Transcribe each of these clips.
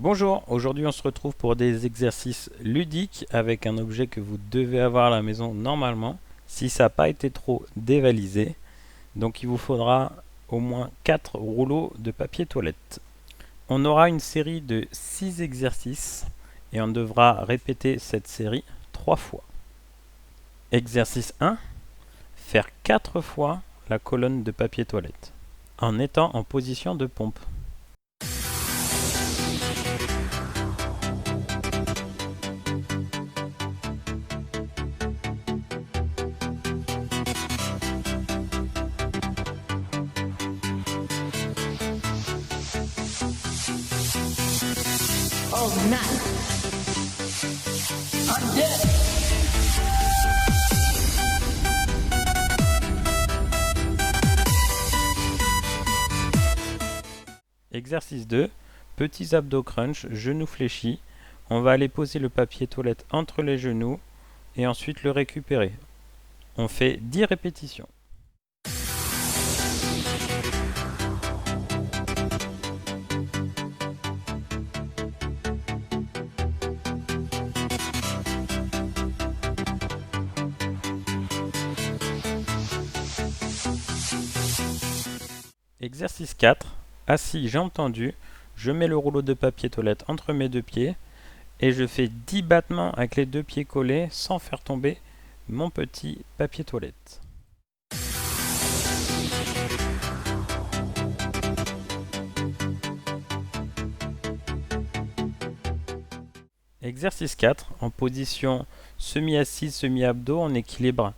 Bonjour, aujourd'hui on se retrouve pour des exercices ludiques avec un objet que vous devez avoir à la maison normalement, si ça n'a pas été trop dévalisé. Donc il vous faudra au moins 4 rouleaux de papier toilette. On aura une série de 6 exercices et on devra répéter cette série 3 fois. Exercice 1, faire 4 fois la colonne de papier toilette en étant en position de pompe. Oh, nice. I'm dead. Exercice 2, petits abdos crunch, genoux fléchis. On va aller poser le papier toilette entre les genoux et ensuite le récupérer. On fait 10 répétitions. Exercice 4, assis, jambes tendues, je mets le rouleau de papier toilette entre mes deux pieds et je fais 10 battements avec les deux pieds collés sans faire tomber mon petit papier toilette. Exercice 4, en position semi-assise, semi-abdos, en équilibre.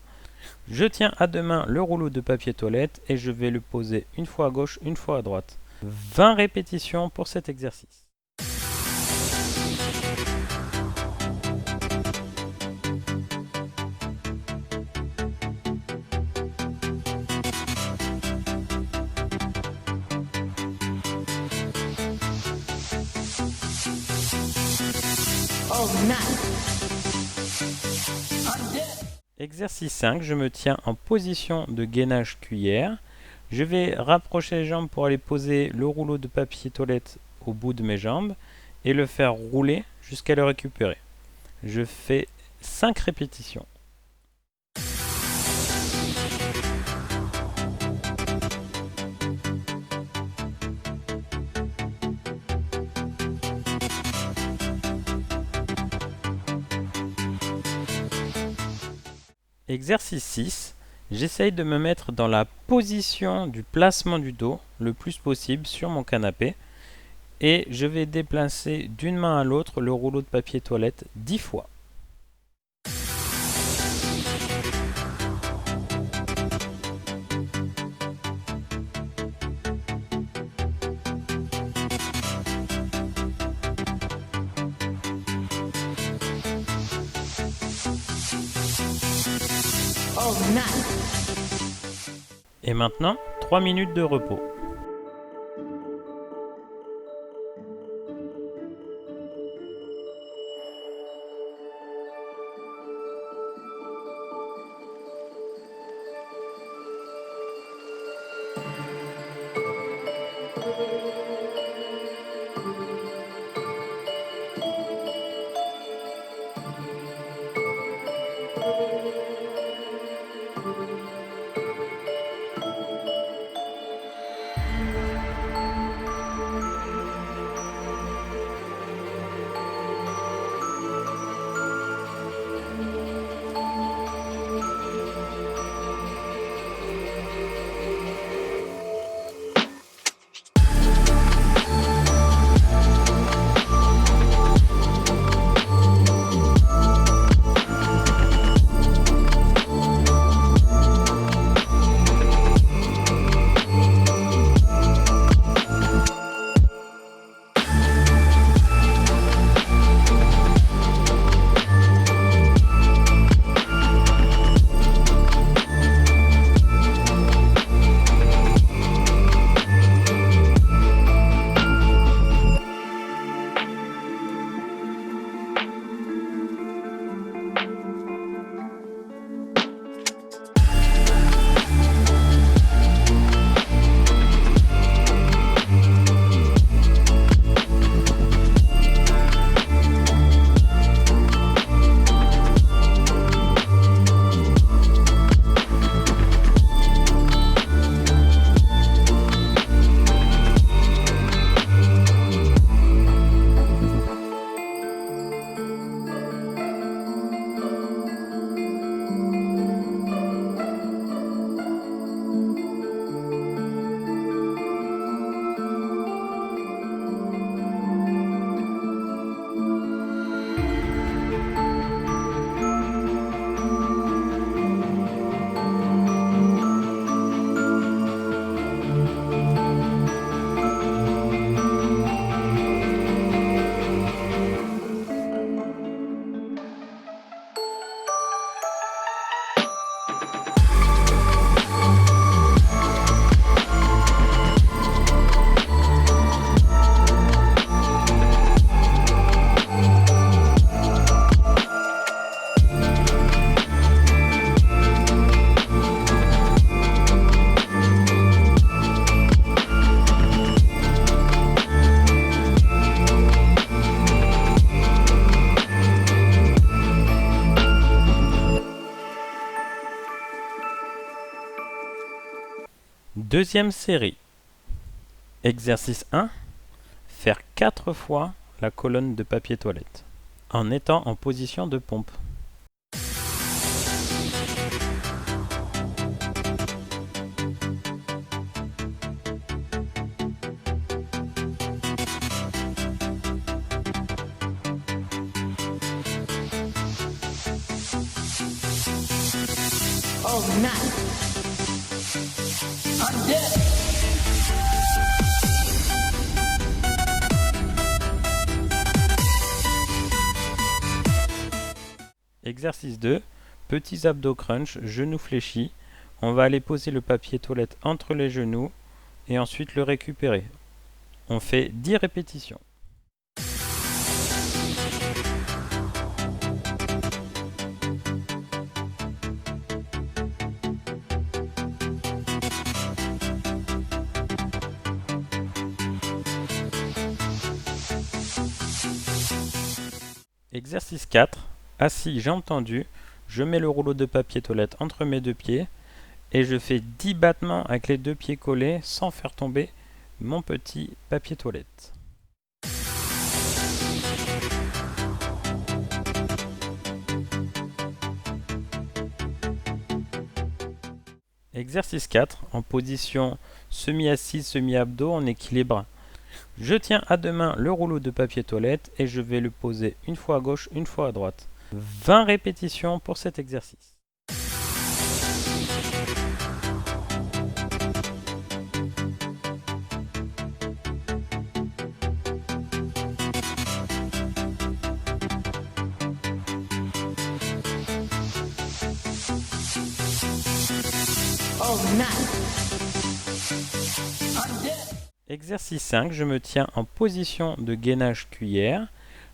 Je tiens à deux mains le rouleau de papier toilette et je vais le poser une fois à gauche, une fois à droite. 20 répétitions pour cet exercice. Oh, nice. I'm dead. Exercice 5, je me tiens en position de gainage cuillère. Je vais rapprocher les jambes pour aller poser le rouleau de papier toilette au bout de mes jambes et le faire rouler jusqu'à le récupérer. Je fais 5 répétitions. Exercice 6, j'essaye de me mettre dans la position du placement du dos le plus possible sur mon canapé et je vais déplacer d'une main à l'autre le rouleau de papier toilette 10 fois. Oh, nice. Et maintenant, 3 minutes de repos. Deuxième série. Exercice 1. Faire 4 fois la colonne de papier toilette en étant en position de pompe. Oh, nice. I'm dead. Exercice 2. Petits abdos crunch, genoux fléchis. On va aller poser le papier toilette entre les genoux et ensuite le récupérer. On fait 10 répétitions. Exercice 4. Assis, jambes tendues, je mets le rouleau de papier toilette entre mes deux pieds et je fais 10 battements avec les deux pieds collés sans faire tomber mon petit papier toilette. Exercice 4. En position semi-assise, semi-abdos, en équilibre. Je tiens à deux mains le rouleau de papier toilette et je vais le poser une fois à gauche, une fois à droite. 20 répétitions pour cet exercice. Oh, nice. Exercice 5, je me tiens en position de gainage cuillère.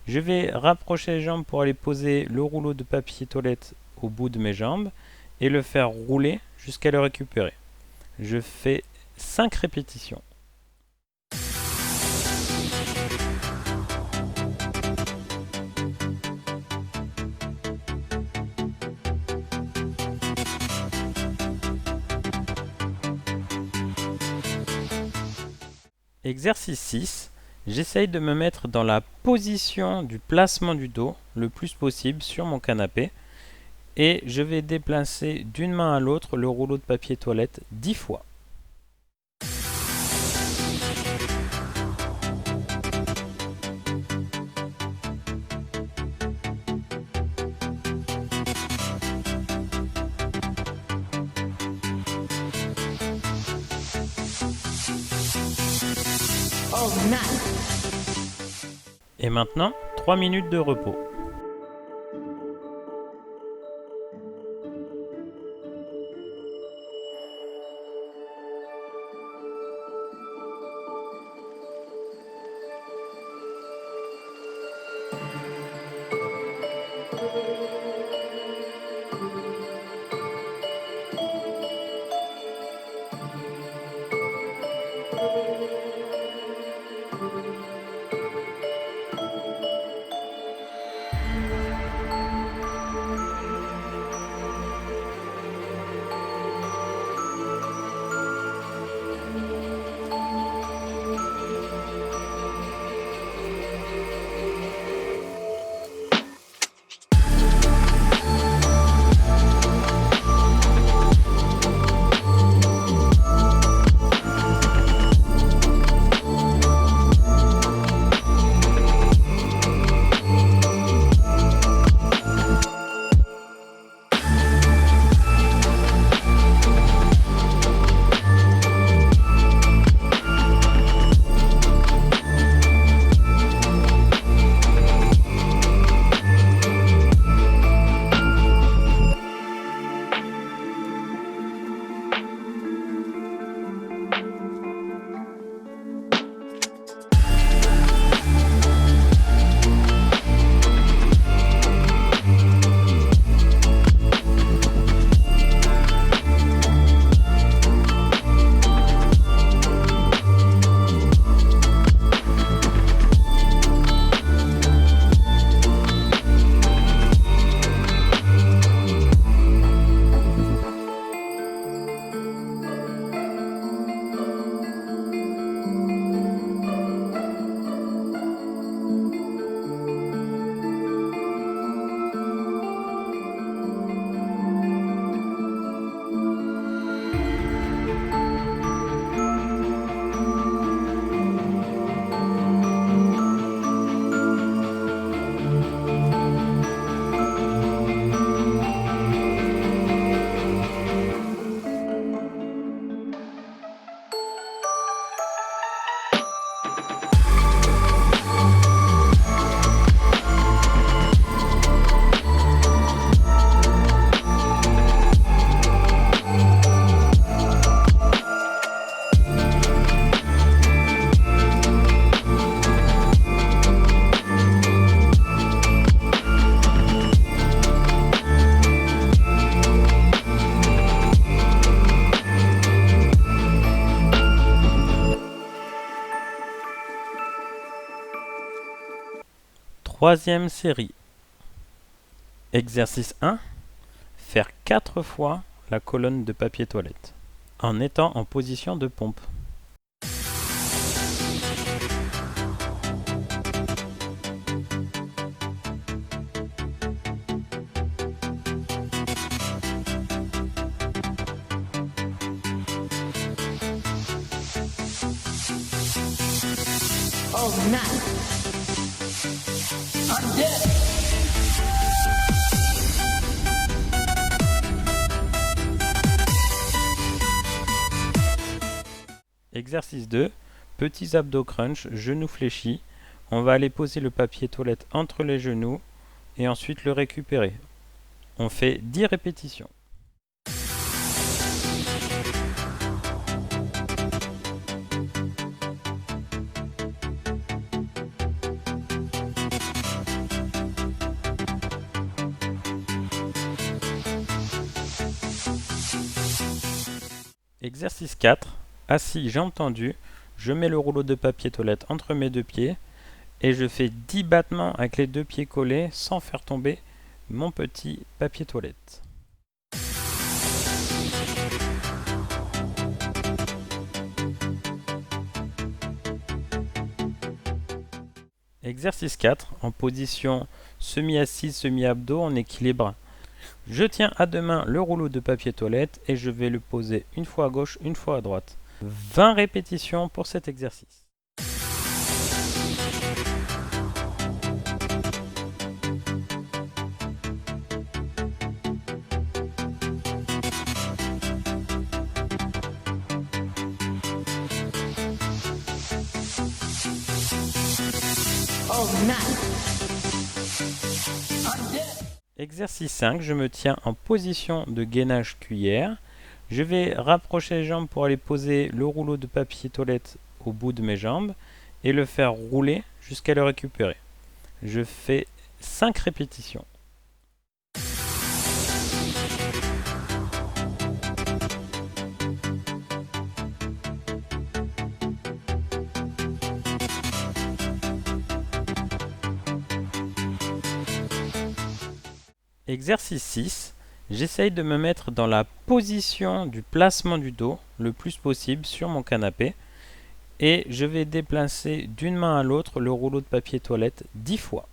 Je vais rapprocher les jambes pour aller poser le rouleau de papier toilette au bout de mes jambes et le faire rouler jusqu'à le récupérer. Je fais 5 répétitions. Exercice 6. J'essaye de me mettre dans la position du placement du dos le plus possible sur mon canapé et je vais déplacer d'une main à l'autre le rouleau de papier toilette 10 fois. Oh, nice. Et maintenant, 3 minutes de repos. Troisième série. Exercice 1. Faire 4 fois la colonne de papier toilette en étant en position de pompe. Oh, nice. I'm dead. Exercice 2. Petits abdos crunch, genoux fléchis. On va aller poser le papier toilette entre les genoux et ensuite le récupérer. On fait 10 répétitions. Exercice 4. Assis, jambes tendues, je mets le rouleau de papier toilette entre mes deux pieds et je fais 10 battements avec les deux pieds collés sans faire tomber mon petit papier toilette. Exercice 4. En position semi-assise, semi-abdos en équilibre. Je tiens à deux mains le rouleau de papier toilette et je vais le poser une fois à gauche, une fois à droite. 20 répétitions pour cet exercice. Oh, nice. Exercice 5, je me tiens en position de gainage cuillère. Je vais rapprocher les jambes pour aller poser le rouleau de papier toilette au bout de mes jambes et le faire rouler jusqu'à le récupérer. Je fais 5 répétitions. Exercice 6. J'essaye de me mettre dans la position du placement du dos le plus possible sur mon canapé et je vais déplacer d'une main à l'autre le rouleau de papier toilette 10 fois.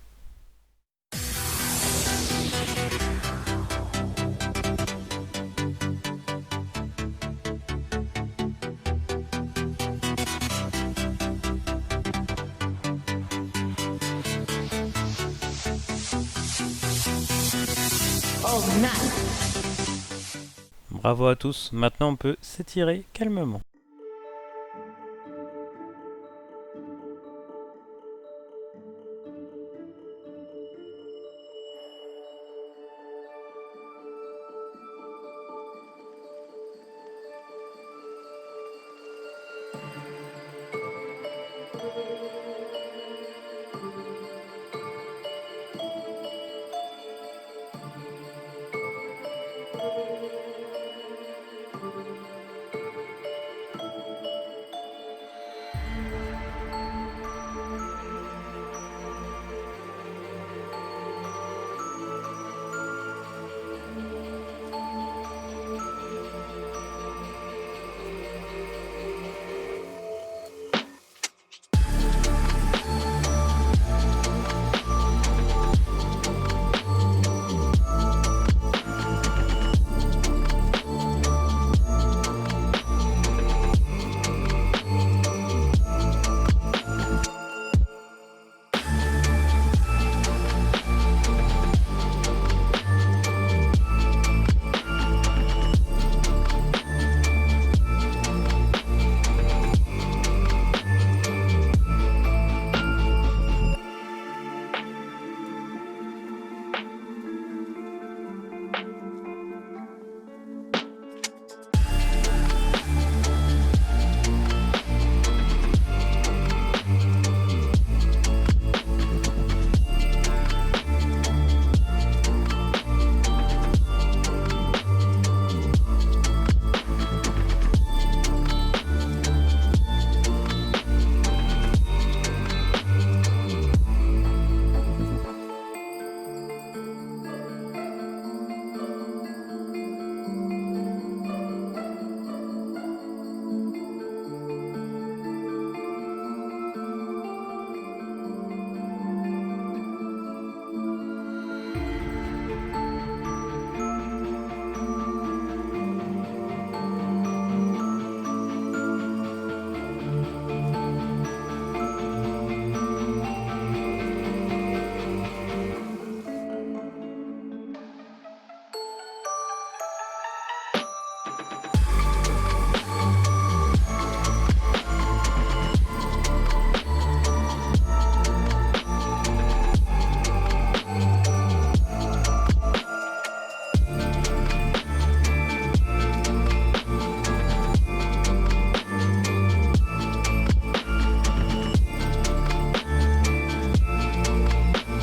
Oh, nice. Bravo à tous, maintenant on peut s'étirer calmement.